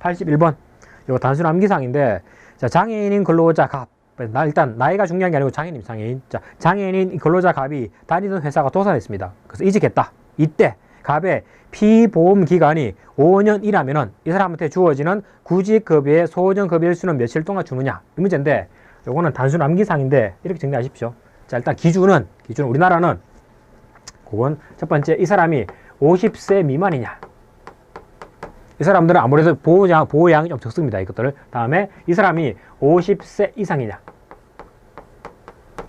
81번. 이거 단순 암기사항인데, 자, 장애인인 근로자 갑. 일단 나이가 중요한 게 아니고 장애인, 장애인. 자, 장애인인 근로자 갑이 다니던 회사가 도산했습니다. 그래서 이직했다. 이때 갑의 피보험 기간이 5년이라면은 이 사람한테 주어지는 구직급여의 소정급여 일수는 며칠 동안 주느냐 이 문제인데, 요거는 단순 암기사항인데 이렇게 정리하십시오. 자, 일단 기준은 우리나라는 그건 첫 번째, 이 사람이 50세 미만이냐. 이 사람들은 아무래도 보호량이 좀 적습니다. 이것들을. 다음에 이 사람이 50세 이상이냐.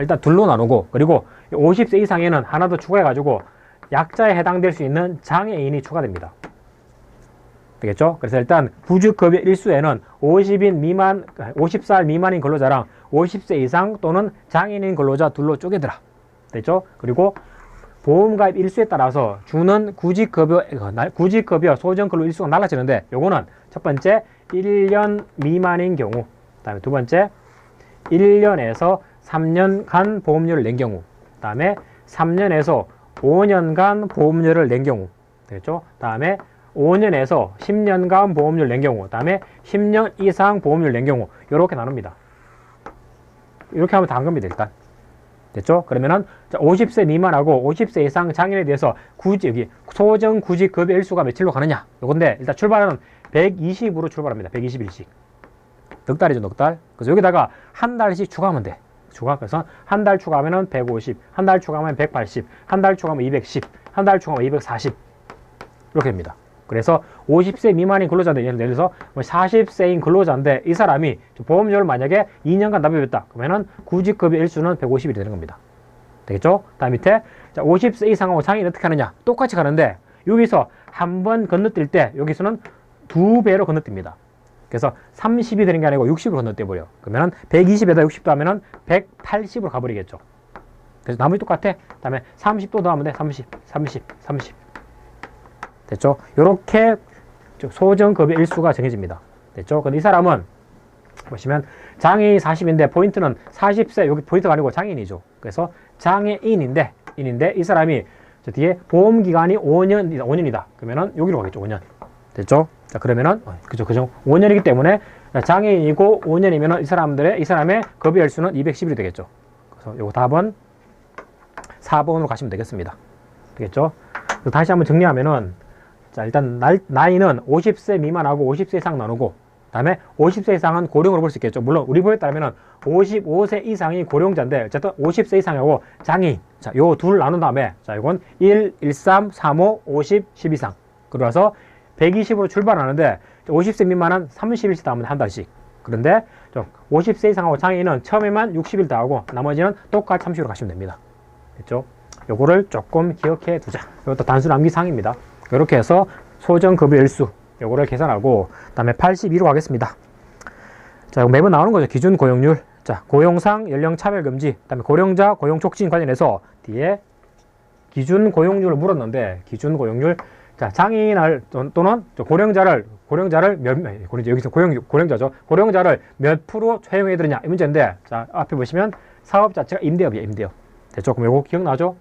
일단 둘로 나누고, 그리고 50세 이상에는 하나 더 추가해가지고 약자에 해당될 수 있는 장애인이 추가됩니다. 되겠죠? 그래서 일단 구직급여 일수에는 50살 미만인 근로자랑 50세 이상 또는 장애인인 근로자 둘로 쪼개더라. 됐죠? 그리고 보험가입 일수에 따라서 주는 구직급여 소정근로 일수가 달라지는데, 요거는 첫 번째 1년 미만인 경우, 다음에 두 번째 1년에서 3년간 보험료를 낸 경우, 다음에 3년에서 5년간 보험료를 낸 경우, 되겠죠? 다음에 5년에서 10년간 보험료를 낸 경우, 다음에 10년 이상 보험료를 낸 경우, 요렇게 나눕니다. 이렇게 하면 다 한 겁니다, 일단. 됐죠? 그러면은 50세 미만하고 50세 이상 장애인에 대해서 여기 소정 구직급여 일수가 며칠로 가느냐? 요건데, 일단 출발은 120으로 출발합니다. 120일씩. 넉 달이죠, 넉 달. 그래서 여기다가 한 달씩 추가하면 돼. 그래서 한 달 추가하면은 150, 한 달 추가하면 180, 한 달 추가하면 210, 한 달 추가하면 240. 이렇게 됩니다. 그래서 50세 미만인 근로자인데, 예를 들어서 40세인 근로자인데 이 사람이 보험료를 만약에 2년간 납입했다. 그러면은 구직급여 일수는 150일이 되는 겁니다. 되겠죠? 다음 밑에, 자, 50세 이상하고 장애인 어떻게 하느냐? 똑같이 가는데, 여기서 한 번 건너뛸 때 여기서는 2배로 건너뜁니다. 그래서 30이 되는 게 아니고 60으로 건너뛰어버려. 그러면은 120에다 60도 하면은 180으로 가버리겠죠. 그래서 나머지 똑같아. 다음에 30도 더하면 돼. 30. 됐죠? 요렇게 소정급여 일수가 정해집니다. 됐죠? 근데 이 사람은 보시면 장애인 40인데 포인트는 40세, 여기 포인트가 아니고 장애인이죠. 그래서 장애인인데 이 사람이 저 뒤에 보험기간이 5년이다. 그러면은 여기로 가겠죠. 5년. 됐죠? 자, 그러면은 그죠. 5년이기 때문에 장애인이고 5년이면은 이 사람의 급여 일수는 210일이 되겠죠. 그래서 요거 답은 4번으로 가시면 되겠습니다. 되겠죠? 다시 한번 정리하면은, 자, 일단 나이는 50세 미만하고 50세 이상 나누고, 다음에 50세 이상은 고령으로 볼 수 있겠죠. 물론 우리 보에 따르면은 55세 이상이 고령자인데, 어쨌든 50세 이상하고 장애인, 자, 요 둘 나눈 다음에, 자, 이건 1, 13, 35, 50, 10 이상. 그래서 120으로 출발하는데 50세 미만은 30일씩 더하면 한 달씩. 그런데 50세 이상하고 장애인은 처음에만 60일 더하고 나머지는 똑같이 30으로 가시면 됩니다. 됐죠? 요거를 조금 기억해 두자. 이것도 단순 암기사항입니다. 이렇게 해서 소정급여 일수 요거를 계산하고, 다음에 82로 가겠습니다. 자, 매번 나오는 거죠. 기준 고용률. 자, 고용상 연령 차별 금지, 그다음에 고령자 고용 촉진 관련해서 뒤에 기준 고용률을 물었는데, 기준 고용률, 자, 장애인을 또는 고령자를 여기서 고령자죠. 고령자를 몇 프로 채용해 드리냐 이 문제인데, 자, 앞에 보시면 사업 자체가 임대업이에요, 임대업. 됐죠? 그럼 요거 기억나죠?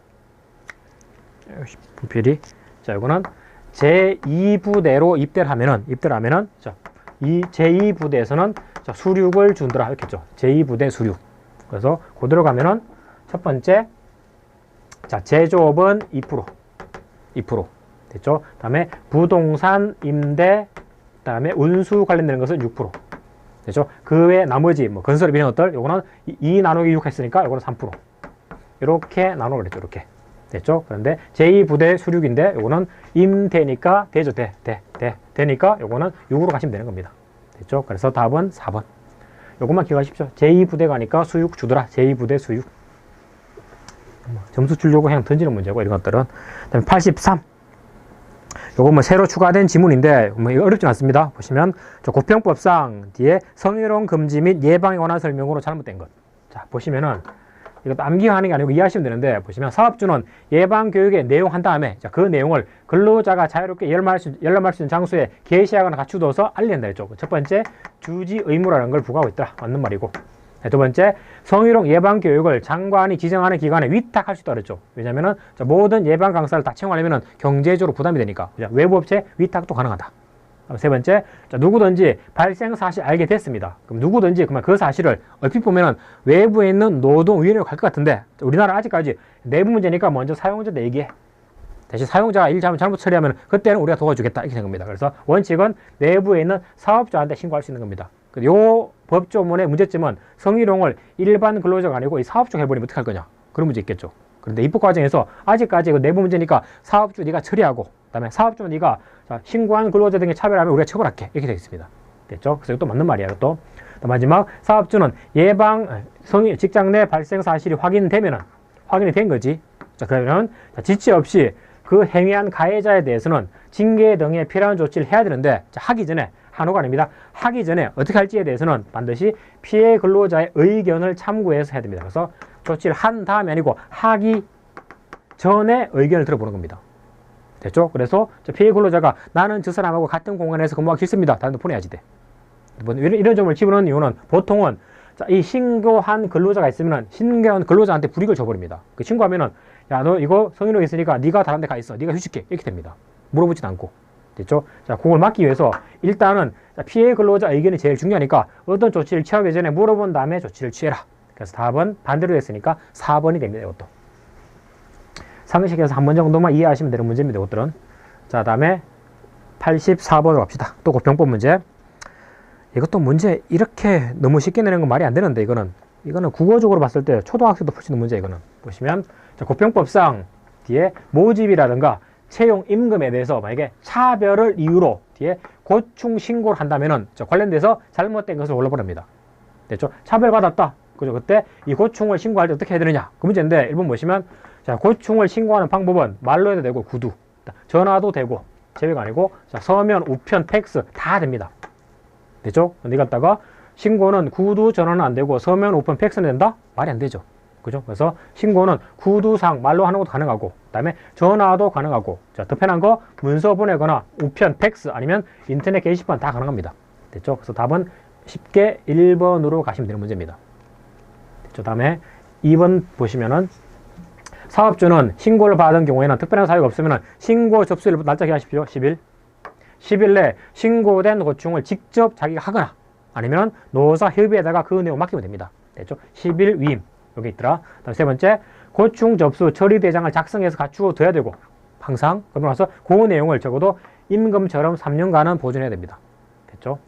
분필이. 자, 이거는 제2부대로 입대를 하면은, 자, 이 제2부대에서는 자, 수륙을 준더라 이렇게 했죠. 제2부대 수륙. 그래서 그대로 가면은 첫 번째, 자, 제조업은 2%. 됐죠? 다음에 부동산 임대, 다음에 운수 관련되는 것은 6%. 됐죠? 그 외 나머지 뭐 건설업 이런 것들, 요거는 2 나누기 6 했으니까 요거는 3%. 이렇게 나누어 그랬죠. 이렇게. 됐죠? 그런데 제2부대 수륙인데 요거는 임대니까 되죠. 되니까 요거는 6으로 가시면 되는 겁니다. 됐죠? 그래서 답은 4번. 요것만 기억하십시오. 제2부대 가니까 수육 주더라. 제2부대 수육. 점수 주려고 그냥 던지는 문제고, 이런 것들은. 그다음에 83. 요거 뭐 새로 추가된 지문인데 뭐 어렵지 않습니다. 보시면 저 고평법상 뒤에 성희롱 금지 및 예방에 관한 설명으로 잘못된 것. 자, 보시면은 이것도 암기하는 게 아니고 이해하시면 되는데, 보시면 사업주는 예방교육의 내용 한 다음에, 자, 그 내용을 근로자가 자유롭게 열람할 수 있는 장소에 게시하거나 갖추어서 알린다 했죠. 첫 번째, 주지 의무라는 걸 부과하고 있다. 맞는 말이고. 두 번째, 성희롱 예방교육을 장관이 지정하는 기관에 위탁할 수 있다 그랬죠. 왜냐면은 모든 예방 강사를 다 채용하려면 경제적으로 부담이 되니까 외부 업체 위탁도 가능하다. 세 번째, 자, 누구든지 발생 사실 알게 됐습니다. 그럼 누구든지 그러면 그 사실을 얼핏 보면은 외부에 있는 노동위원회로 갈 것 같은데 우리나라 아직까지 내부 문제니까 먼저 사용자한테 얘기해. 대신 사용자가 일 잘못 처리하면 그때는 우리가 도와주겠다 이렇게 된 겁니다. 그래서 원칙은 내부에 있는 사업자한테 신고할 수 있는 겁니다. 요 법조문의 문제점은 성희롱을 일반 근로자가 아니고 이 사업주가 해버리면 어떡할 거냐 그런 문제 있겠죠. 그런데 입법 과정에서 아직까지 그 내부 문제니까 사업주 네가 처리하고 그다음에 사업주 네가 신고한 근로자 등의 차별하면 우리가 처벌할게 이렇게 되어 있습니다. 됐죠? 그래서 이것도 맞는 말이야. 또 마지막 사업주는 직장 내 발생 사실이 확인이 된 거지. 자, 그러면 지체 없이 그 행위한 가해자에 대해서는 징계 등에 필요한 조치를 해야 되는데 하기 전에 한호가 아닙니다. 하기 전에 어떻게 할지에 대해서는 반드시 피해 근로자의 의견을 참고해서 해야 됩니다. 그래서 조치를 한 다음이 아니고 하기 전에 의견을 들어보는 겁니다. 됐죠? 그래서 피해 근로자가 나는 저 사람하고 같은 공간에서 근무하기 싫습니다. 다른 데 보내야지 돼. 이런 점을 집어넣는 이유는 보통은 이 신고한 근로자가 있으면 신고한 근로자한테 불이익을 줘버립니다. 그 신고하면은 야, 너 이거 성희롱 있으니까 네가 다른 데 가 있어. 네가 휴직해. 이렇게 됩니다. 물어보지도 않고. 됐죠? 자, 그걸 막기 위해서 일단은 피해 근로자 의견이 제일 중요하니까 어떤 조치를 취하기 전에 물어본 다음에 조치를 취해라. 그래서 답은 반대로 됐으니까 4번이 됩니다. 이것도. 상식에서 한 번 정도만 이해하시면 되는 문제입니다. 이것들은. 자, 다음에 84번으로 갑시다. 또 고평법 문제. 이것도 문제 이렇게 너무 쉽게 내는 건 말이 안 되는데 이거는 국어적으로 봤을 때 초등학생도 풀 수 있는 문제 이거는. 보시면 자, 고평법상 뒤에 모집이라든가 채용 임금에 대해서 만약에 차별을 이유로 뒤에 고충 신고를 한다면은 관련돼서 잘못된 것을 올라버립니다. 됐죠? 차별받았다. 그죠? 그때 이 고충을 신고할 때 어떻게 해야 되느냐? 그 문제인데 1번 보시면 자, 고충을 신고하는 방법은 말로 해도 되고 구두, 전화도 되고 제외가 아니고 자, 서면, 우편, 팩스 다 됩니다. 됐죠? 근데 이거 갖다가 신고는 구두, 전화는 안 되고 서면, 우편, 팩스는 된다? 말이 안 되죠. 그죠? 그래서 신고는 구두상 말로 하는 것도 가능하고 그다음에 전화도 가능하고 자, 더 편한 거 문서 보내거나 우편, 팩스 아니면 인터넷 게시판 다 가능합니다. 됐죠? 그래서 답은 쉽게 1번으로 가시면 되는 문제입니다. 됐죠? 다음에 2번 보시면은 사업주는 신고를 받은 경우에는 특별한 사유가 없으면 신고 접수일부터 날짜 기하십시오. 10일. 10일 내 신고된 고충을 직접 자기가 하거나 아니면 노사 협의에다가 그 내용 맡기면 됩니다. 됐죠? 10일 위임. 여기 있더라. 다음 세 번째, 고충 접수 처리 대장을 작성해서 갖추어 둬야 되고 항상 그러고 나서 그 내용을 적어도 임금처럼 3년간은 보존해야 됩니다. 됐죠?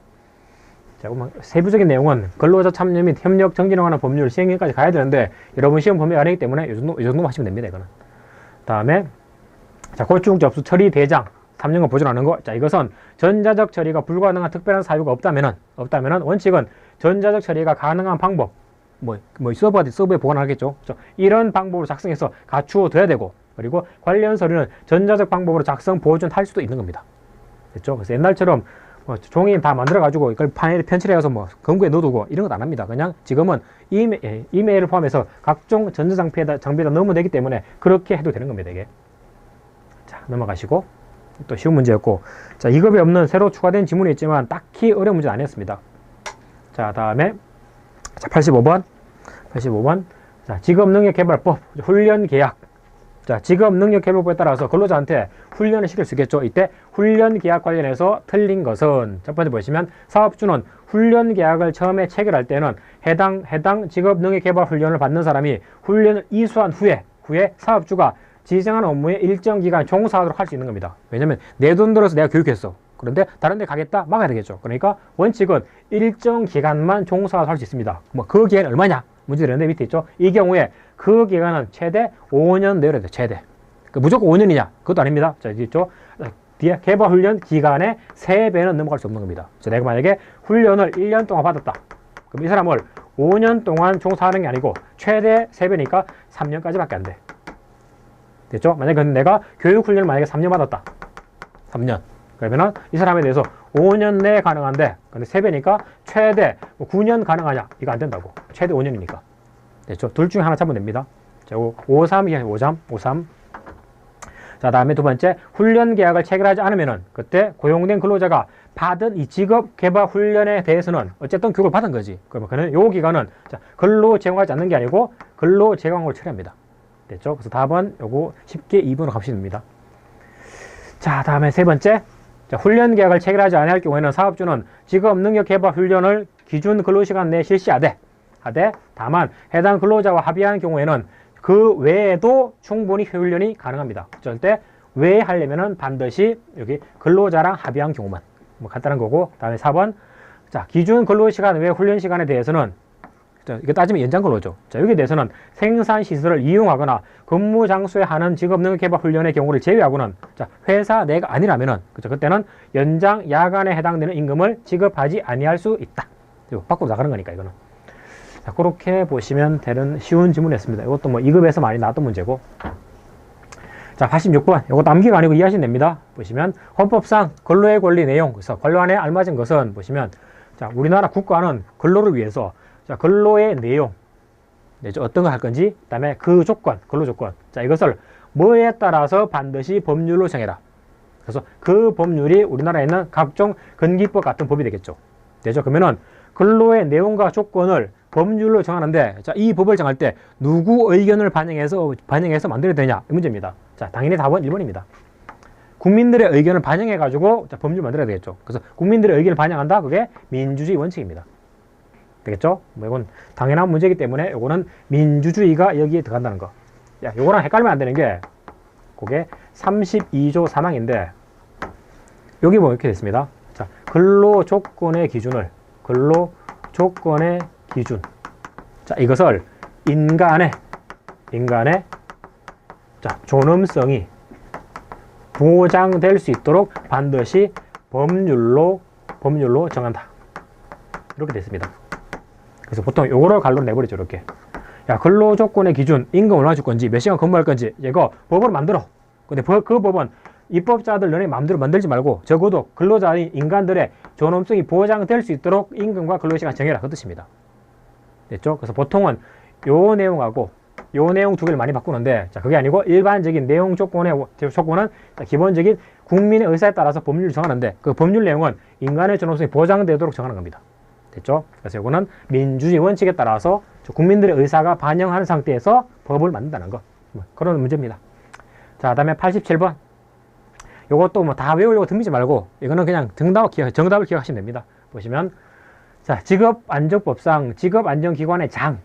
자, 그럼 세부적인 내용은 근로자 참여 및 협력 정진에 관한 법률 시행령까지 가야 되는데 여러분 시험 범위가 아니기 때문에 이 정도만 하시면 됩니다. 이거는. 다음에 자, 고충 접수 처리 대장 3년간 보존하는 거. 자, 이것은 전자적 처리가 불가능한 특별한 사유가 없다면은 원칙은 전자적 처리가 가능한 방법 서버에 보관하겠죠. 그렇죠? 이런 방법으로 작성해서 갖추어 둬야 되고 그리고 관련 서류는 전자적 방법으로 작성 보존할 수도 있는 겁니다. 됐죠? 그래서 옛날처럼 종이 다 만들어가지고 이걸 파일에 편집해서 검구에 넣어두고 이런 것 안 합니다. 그냥 지금은 이메일을 포함해서 각종 전자장비에다 넣으면 되기 때문에 그렇게 해도 되는 겁니다. 이게. 자, 넘어가시고 또 쉬운 문제였고 자, 2급에 없는 새로 추가된 지문이 있지만 딱히 어려운 문제는 아니었습니다. 자, 다음에 자, 85번. 자, 직업능력개발법, 훈련계약. 자, 직업능력개발법에 따라서 근로자한테 훈련을 시킬 수 있겠죠. 이때 훈련계약 관련해서 틀린 것은 첫 번째 보시면 사업주는 훈련계약을 처음에 체결할 때는 해당 직업능력개발 훈련을 받는 사람이 훈련을 이수한 후에 사업주가 지정한 업무에 일정 기간 종사하도록 할 수 있는 겁니다. 왜냐면 내 돈 들어서 내가 교육했어. 그런데 다른 데 가겠다? 막아야 되겠죠. 그러니까 원칙은 일정 기간만 종사할 수 있습니다. 그 기간이 얼마냐? 문제 되는데 밑에 있죠. 이 경우에 그 기간은 최대 5년 내로 돼요. 최대. 무조건 5년이냐? 그것도 아닙니다. 자, 있죠. 뒤에 개발 훈련 기간의 3배는 넘어갈 수 없는 겁니다. 자, 내가 만약에 훈련을 1년 동안 받았다. 그럼 이 사람을 5년 동안 종사하는 게 아니고 최대 3배니까 3년까지밖에 안 돼. 됐죠? 만약에 내가 교육 훈련을 만약에 3년 받았다. 3년. 그러면은 이 사람에 대해서 5년 내에 가능한데 근데 3배니까 최대 9년 가능하냐? 이거 안 된다고. 최대 5년이니까. 됐죠? 둘 중에 하나 잡으면 됩니다. 자, 53. 자, 다음에 두 번째, 훈련 계약을 체결하지 않으면은 그때 고용된 근로자가 받은 이 직업 개발 훈련에 대해서는 어쨌든 교육을 받은 거지. 그러면 그는 요 기간은 자, 근로 제공하지 않는 게 아니고 근로 제공을 처리합니다. 됐죠? 그래서 답은 요거 쉽게 2번으로 값이 됩니다. 자, 다음에 세 번째. 자, 훈련 계약을 체결하지 않을 경우에는 사업주는 직업 능력 개발 훈련을 기준 근로시간 내에 실시하되 다만 해당 근로자와 합의한 경우에는 그 외에도 충분히 훈련이 가능합니다. 절대 외에 하려면은 반드시 여기 근로자랑 합의한 경우만. 뭐 간단한 거고. 다음에 4번. 자, 기준 근로시간 외 훈련 시간에 대해서는 자, 이거 따지면 연장 근로죠. 자, 여기에 대해서는 생산 시설을 이용하거나 근무 장소에 하는 직업 능력 개발 훈련의 경우를 제외하고는 자, 회사 내가 아니라면은 그죠? 그때는 연장 야간에 해당되는 임금을 지급하지 아니할 수 있다. 밖으로 나가는 거니까 이거는. 자, 그렇게 보시면 되는 쉬운 질문이었습니다. 이것도 뭐 2급에서 많이 나왔던 문제고. 자, 86번. 이것도 암기가 아니고 이해하시면 됩니다. 보시면 헌법상 근로의 권리 내용, 그래서 관료안에 알맞은 것은 보시면 자, 우리나라 국가는 근로를 위해서 자, 근로의 내용, 어떤 걸 할 건지, 그 다음에 그 조건, 근로 조건. 자, 이것을 뭐에 따라서 반드시 법률로 정해라. 그래서 그 법률이 우리나라에 있는 각종 근기법 같은 법이 되겠죠. 되죠? 그러면은 근로의 내용과 조건을 법률로 정하는데, 자, 이 법을 정할 때 누구 의견을 반영해서 만들어야 되냐? 이 문제입니다. 자, 당연히 답은 1번입니다. 국민들의 의견을 반영해가지고 자, 법률 만들어야 되겠죠. 그래서 국민들의 의견을 반영한다? 그게 민주주의 원칙입니다. 되겠죠? 뭐 이건 당연한 문제이기 때문에 요거는 민주주의가 여기에 들어간다는 거. 야, 요거랑 헷갈리면 안 되는 게 그게 32조 3항인데 여기 보면 이렇게 됐습니다. 자, 근로 조건의 기준. 자, 이것을 인간의 자, 존엄성이 보장될 수 있도록 반드시 법률로 정한다. 이렇게 됐습니다. 그래서 보통 요거를 갈로 내버리죠. 이렇게. 야, 근로 조건의 기준, 임금 얼마 줄 건지, 몇 시간 근무할 건지, 이거 법으로 만들어. 근데 그 법은 입법자들 너네 마음대로 만들지 말고 적어도 근로자인 인간들의 존엄성이 보장될 수 있도록 임금과 근로시간 정해라. 그 뜻입니다. 됐죠? 그래서 보통은 요 내용하고 요 내용 두 개를 많이 바꾸는데, 자, 그게 아니고 일반적인 내용 조건은 자, 기본적인 국민의 의사에 따라서 법률을 정하는데 그 법률 내용은 인간의 존엄성이 보장되도록 정하는 겁니다. 됐죠? 그래서 이거는 민주주의 원칙에 따라서 국민들의 의사가 반영하는 상태에서 법을 만든다는 거. 그런 문제입니다. 자, 다음에 87번. 요것도 뭐 다 외우려고 덤비지 말고 이거는 그냥 정답을 기억하시면 됩니다. 보시면 자, 직업안정법상 직업안정기관의 장.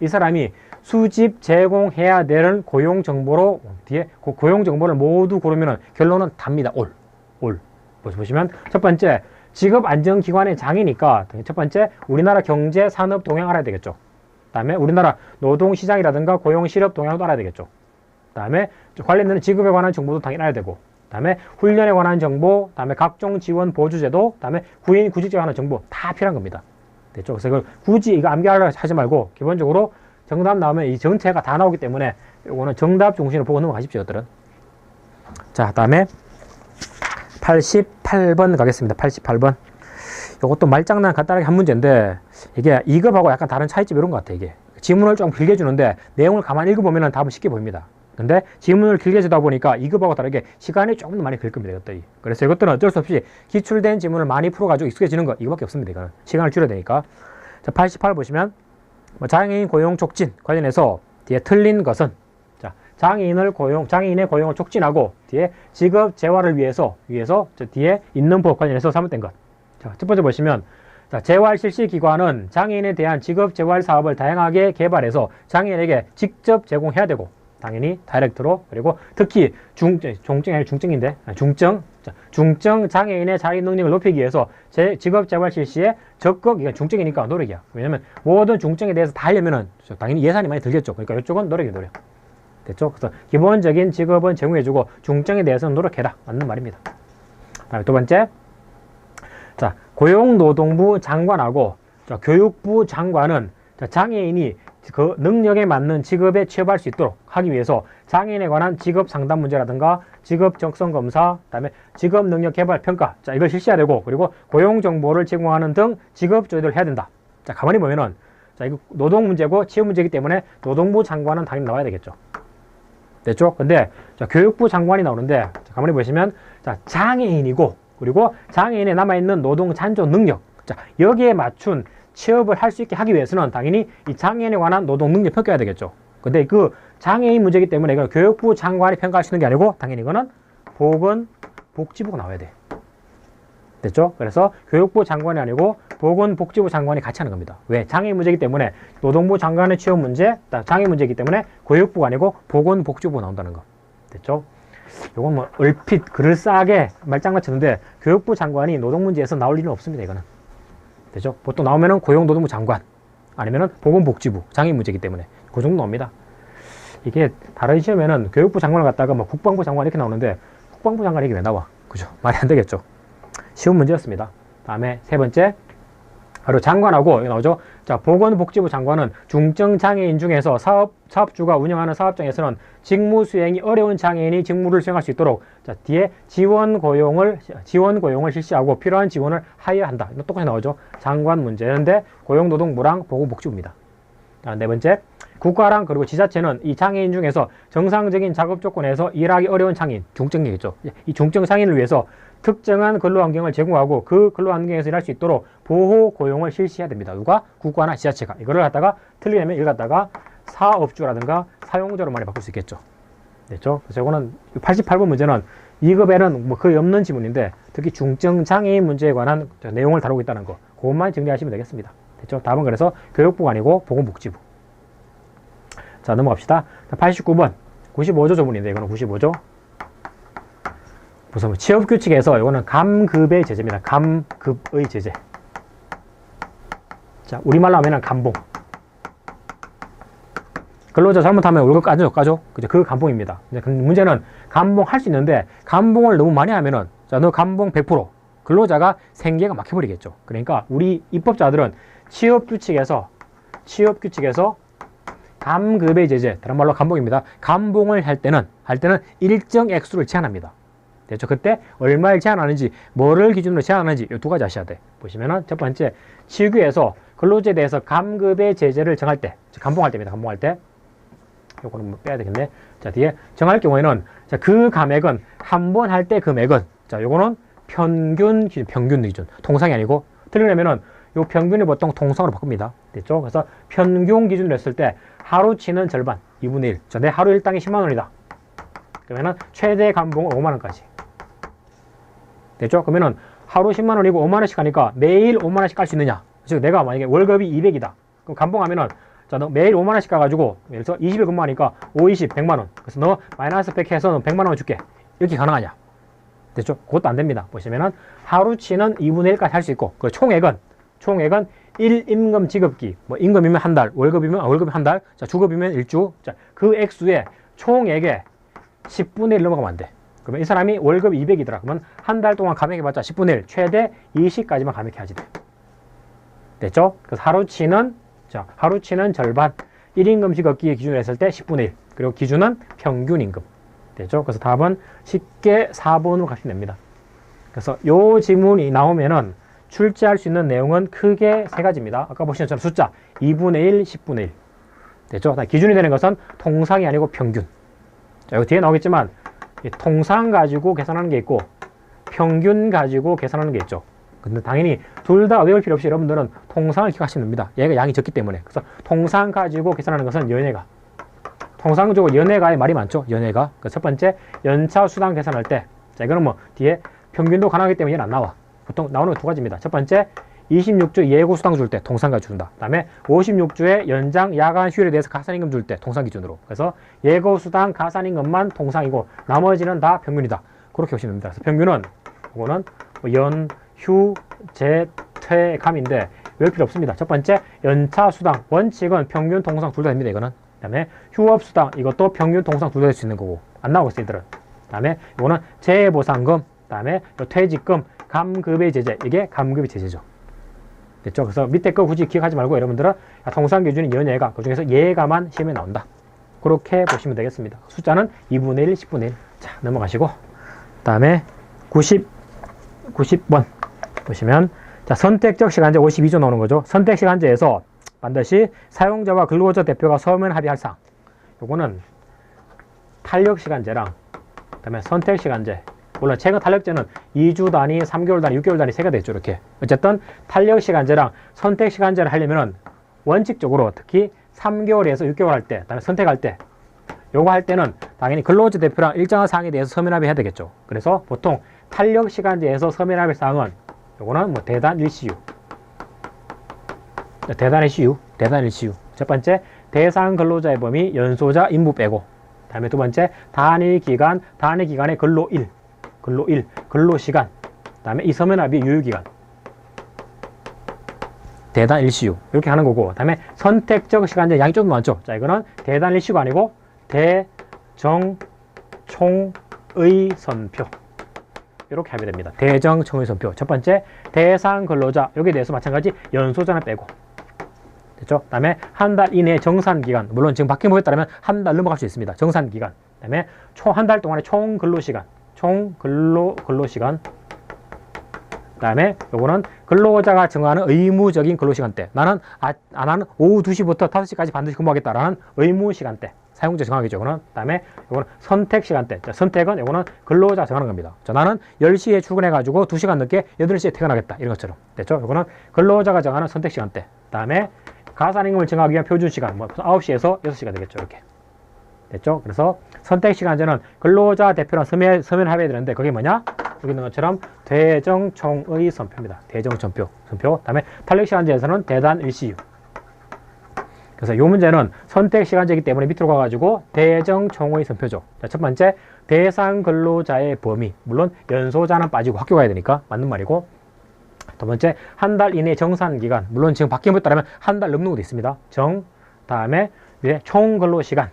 이 사람이 수집 제공해야 되는 고용정보로 뒤에 그 고용정보를 모두 고르면 결론은 답니다. 올. 보시면 첫 번째 직업안정기관의 장이니까 첫 번째 우리나라 경제, 산업 동향 알아야 되겠죠. 그 다음에 우리나라 노동시장이라든가 고용, 실업 동향도 알아야 되겠죠. 그 다음에 관련되는 직업에 관한 정보도 당연히 알아야 되고, 그 다음에 훈련에 관한 정보, 그 다음에 각종 지원 보조제도, 그 다음에 구인, 구직자에 관한 정보 다 필요한 겁니다. 됐죠? 그래서 이걸 굳이 이거 암기하려고 하지 말고 기본적으로 정답 나오면 이 전체가 다 나오기 때문에 이거는 정답 중심으로 보고 넘어가십시오. 이것들은. 자, 다음에 88번 가겠습니다. 88번. 이것도 말장난 간단하게 한 문제인데 이게 2급하고 약간 다른 차이점 이런 것 같아요. 이게 지문을 좀 길게 주는데 내용을 가만히 읽어보면 답은 쉽게 보입니다. 근데 지문을 길게 주다 보니까 2급하고 다르게 시간이 조금 더 많이 걸 겁니다. 이것들이. 그래서 이것들은 어쩔 수 없이 기출된 지문을 많이 풀어가지고 익숙해지는 거 이거밖에 없습니다. 이거는 시간을 줄여야 되니까. 자, 88 보시면 장애인 고용 촉진 관련해서 뒤에 틀린 것은 자, 장애인의 고용을 촉진하고 뒤에 직업 재활을 위해서 저 뒤에 있는 법 관련해서 잘못된 것. 자, 첫 번째 보시면 자, 재활 실시 기관은 장애인에 대한 직업 재활 사업을 다양하게 개발해서 장애인에게 직접 제공해야 되고 당연히 다이렉트로, 그리고 특히 중증 장애인의 자기 능력을 높이기 위해서 직업 재활 실시에 적극, 이건 중증이니까 노력이야. 왜냐면 모든 중증에 대해서 다 하려면은 당연히 예산이 많이 들겠죠. 그러니까 이쪽은 노력. 됐죠? 그래서 기본적인 직업은 제공해주고 중증에 대해서는 노력해라. 맞는 말입니다. 다음에 두 번째. 자, 고용노동부 장관하고 자, 교육부 장관은 자, 장애인이 그 능력에 맞는 직업에 취업할 수 있도록 하기 위해서 장애인에 관한 직업 상담 문제라든가 직업 적성 검사, 그다음에 직업 능력 개발 평가, 자, 이걸 실시해야 되고, 그리고 고용 정보를 제공하는 등 직업 조율을 해야 된다. 자, 가만히 보면은 자, 이거 노동 문제고 취업 문제이기 때문에 노동부 장관은 당연히 나와야 되겠죠. 됐죠? 근데 자, 교육부 장관이 나오는데 자, 가만히 보시면 자, 장애인이고 그리고 장애인에 남아있는 노동 잔존 능력, 자, 여기에 맞춘 취업을 할 수 있게 하기 위해서는 당연히 이 장애인에 관한 노동 능력 평가해야 되겠죠. 근데 그 장애인 문제이기 때문에 이걸 교육부 장관이 평가할 수 있는 게 아니고 당연히 이거는 보건복지부가 나와야 돼. 됐죠? 그래서 교육부 장관이 아니고 보건복지부 장관이 같이 하는 겁니다. 왜? 장애인 문제이기 때문에 노동부 장관의 취업 문제, 장애인 문제이기 때문에 교육부가 아니고 보건복지부가 나온다는 거. 됐죠? 요건 뭐 얼핏 그럴싸하게 말장난 치는데 교육부 장관이 노동 문제에서 나올 일은 없습니다. 이거는. 됐죠? 보통 나오면은 고용노동부 장관 아니면은 보건복지부 장애인 문제이기 때문에 그 정도 나옵니다. 이게 다른 시험에는 교육부 장관을 갖다가 뭐 국방부 장관 이렇게 나오는데 국방부 장관이 이게 왜 나와? 그죠? 말이 안 되겠죠? 쉬운 문제였습니다. 다음에 세 번째, 바로 장관하고 여기 나오죠. 자, 보건복지부 장관은 중증 장애인 중에서 사업주가 운영하는 사업장에서는 직무 수행이 어려운 장애인이 직무를 수행할 수 있도록 자, 뒤에 지원 고용을 실시하고 필요한 지원을 하여한다. 똑같이 나오죠. 장관 문제인데 고용노동부랑 보건복지부입니다. 자, 네 번째, 국가랑 그리고 지자체는 이 장애인 중에서 정상적인 작업 조건에서 일하기 어려운 장애인, 중증이겠죠. 이 중증 장애인을 위해서 특정한 근로 환경을 제공하고 그 근로 환경에서 일할 수 있도록 보호 고용을 실시해야 됩니다. 누가? 국가나 지자체가. 이거를 갖다가 틀리면 이걸 갖다가 사업주라든가 사용자로 많이 바꿀 수 있겠죠. 됐죠? 그래서 이거는 88번 문제는 2급에는 뭐 거의 없는 지문인데 특히 중증 장애인 문제에 관한 내용을 다루고 있다는 거. 그것만 정리하시면 되겠습니다. 됐죠? 답은 그래서 교육부가 아니고 보건복지부. 자, 넘어갑시다. 89번. 95조 조문인데 이거는 95조. 우선 취업규칙에서 이거는 감급의 제재입니다. 감급의 제재. 자, 우리말로 하면 감봉. 근로자 잘못하면 월급 까죠? 그죠? 그 감봉입니다. 문제는 감봉할 수 있는데 감봉을 너무 많이 하면은 자, 너 감봉 100%. 근로자가 생계가 막혀버리겠죠. 그러니까 우리 입법자들은 취업규칙에서 감급의 제재, 다른 말로 감봉입니다. 감봉을 할 때는 일정 액수를 제한합니다. 됐죠? 그때 얼마를 제한하는지, 뭐를 기준으로 제한하는지 이 두 가지 아셔야 돼. 보시면은 첫 번째, 치규에서 근로자에 대해서 감급의 제재를 정할 때, 감봉할 때입니다. 감봉할 때. 요거는 뭐 빼야 되겠네. 자, 뒤에 정할 경우에는 자, 그 감액은 한 번 할 때 금액은 자, 요거는 평균 기준. 통상이 아니고 틀리려면은 요 평균이 보통 통상으로 바꿉니다. 됐죠? 그래서 평균 기준으로 했을 때 하루치는 절반, 2분의 1. 자, 내 하루 일당이 10만 원이다. 그러면은 최대 감봉은 5만 원까지. 됐죠? 그러면은 하루 10만 원이고 5만 원씩 하니까 매일 5만 원씩 갈 수 있느냐? 즉 내가 만약에 월급이 200이다. 그럼 감봉하면은 자, 너 매일 5만 원씩 가가지고 예를 들어서 20일 근무하니까 5, 20, 100만 원. 그래서 너 마이너스 100 해서 너 100만 원 줄게. 이렇게 가능하냐? 됐죠? 그것도 안 됩니다. 보시면은 하루치는 2분의 1까지 할 수 있고 그 총액은 1임금 지급기. 뭐 임금이면 한 달, 월급이면 한 달, 자, 주급이면 일주. 자, 그 액수에 총액에 10분의 1 넘어가면 안 돼. 그러면 이 사람이 월급 200이더라. 그러면 한 달 동안 감액해봤자 10분의 1, 최대 20까지만 감액해야지 돼. 됐죠? 그래서 하루치는 절반, 1임금 지급기 기준으로 했을 때 10분의 1. 그리고 기준은 평균 임금. 됐죠? 그래서 답은 쉽게 4번으로 가시면 됩니다. 그래서 요 지문이 나오면은 출제할 수 있는 내용은 크게 세 가지입니다. 아까 보신 것처럼 숫자 2분의 1, 10분의 1. 됐죠? 기준이 되는 것은 통상이 아니고 평균. 자, 여기 뒤에 나오겠지만 통상 가지고 계산하는 게 있고 평균 가지고 계산하는 게 있죠. 근데 당연히 둘 다 외울 필요 없이 여러분들은 통상을 기억하시면 됩니다. 얘가 양이 적기 때문에. 그래서 통상 가지고 계산하는 것은 연회가. 통상적으로 연회가의 말이 많죠. 연회가. 첫 번째 연차 수당 계산할 때. 자, 이거는 뭐 뒤에 평균도 가능하기 때문에 얘는 안 나와. 보통 나오는 거 두 가지입니다. 첫 번째 26주 예고 수당 줄 때 통상 가지고 준다. 그 다음에 56주의 연장 야간 휴일에 대해서 가산임금 줄 때 통상 기준으로. 그래서 예고 수당 가산임금만 통상이고 나머지는 다 평균이다. 그렇게 보시면 됩니다. 그래서 평균은 이거는 연, 휴, 재, 퇴, 감인데 외울 필요 없습니다. 첫 번째 연차 수당 원칙은 평균 통상 둘 다 됩니다. 이거는. 그 다음에 휴업 수당 이것도 평균 통상 둘 다 될 수 있는 거고 안 나오겠어요. 이들은. 그 다음에 이거는 재보상금, 그 다음에 퇴직금, 감급의 제재. 이게 감급의 제재죠. 됐죠? 그래서 밑에 거 굳이 기억하지 말고 여러분들은 통상 기준이 연예가, 그 중에서 예가만 시험에 나온다. 그렇게 보시면 되겠습니다. 숫자는 2분의 1, 10분의 1. 자, 넘어가시고. 그 다음에 90번 보시면 자, 선택적 시간제 52조 나오는 거죠. 선택 시간제에서 반드시 사용자와 근로자 대표가 서면 합의할 사항. 요거는 탄력 시간제랑 그다음에 선택 시간제. 물론 최근 탄력제는 2주 단위, 3개월 단위, 6개월 단위 세가 됐죠. 이렇게. 어쨌든 탄력 시간제랑 선택 시간제를 하려면은 원칙적으로 특히 3개월에서 6개월 할 때, 그다음에 선택할 때, 요거 할 때는 당연히 근로자 대표랑 일정한 사항에 대해서 서면 합의해야 되겠죠. 그래서 보통 탄력 시간제에서 서면 합의 사항은 요거는 뭐 대단 일시유. 대단 일시유. 대단 일시유. 첫 번째, 대상 근로자의 범위 연소자 인부 빼고. 다음에 두 번째, 단위 기간의 근로일. 근로시간. 다음에 이 서면합의 유효기간. 대단 일시유. 이렇게 하는 거고. 다음에 선택적 시간제 양이 좀 많죠. 자, 이거는 대단 일시유가 아니고 대정 총의 선표. 이렇게 하면 됩니다. 대정 총의 선표. 첫 번째, 대상 근로자. 여기에 대해서 마찬가지 연소자는 빼고. 됐죠? 그 다음에 한 달 이내 정산기간. 물론 지금 바뀐 법에 따르면 한 달 넘어갈 수 있습니다. 정산기간. 그 다음에 한 달 동안의 총 근로시간. 근로시간. 그 다음에 요거는 근로자가 정하는 의무적인 근로시간대. 나는 오후 2시부터 5시까지 반드시 근무하겠다라는 의무시간대. 사용자 정하겠죠. 그 다음에 요거는 선택시간대. 자, 선택은 요거는 근로자 정하는 겁니다. 자, 나는 10시에 출근해가지고 2시간 늦게 8시에 퇴근하겠다. 이런 것처럼. 됐죠? 요거는 근로자가 정하는 선택시간대. 그 다음에 가산임금을 정하기 위한 표준시간. 뭐 9시에서 6시가 되겠죠. 이렇게. 됐죠? 그래서 선택시간제는 근로자 대표랑 서면합의해야 되는데 그게 뭐냐? 여기 있는 것처럼 대정총의 선표입니다. 대정선표. 다음에 탄력시간제에서는 대단 일시유. 그래서 이 문제는 선택시간제이기 때문에 밑으로 가가지고 대정총의 선표죠. 자, 첫 번째, 대상 근로자의 범위. 물론 연소자는 빠지고 학교 가야 되니까 맞는 말이고. 두 번째, 한 달 이내 정산기간. 물론 지금 바뀐 것에 따르면 한 달 넘는 것도 있습니다. 다음에 총 근로시간.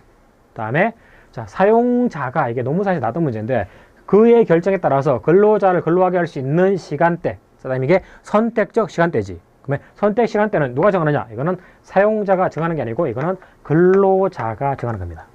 다음에 자, 사용자가 이게 너무 사실 나던 문제인데 그의 결정에 따라서 근로자를 근로하게 할 수 있는 시간대. 그다음에 이게 선택적 시간대지. 그러면 선택 시간대는 누가 정하느냐? 이거는 사용자가 정하는 게 아니고 이거는 근로자가 정하는 겁니다.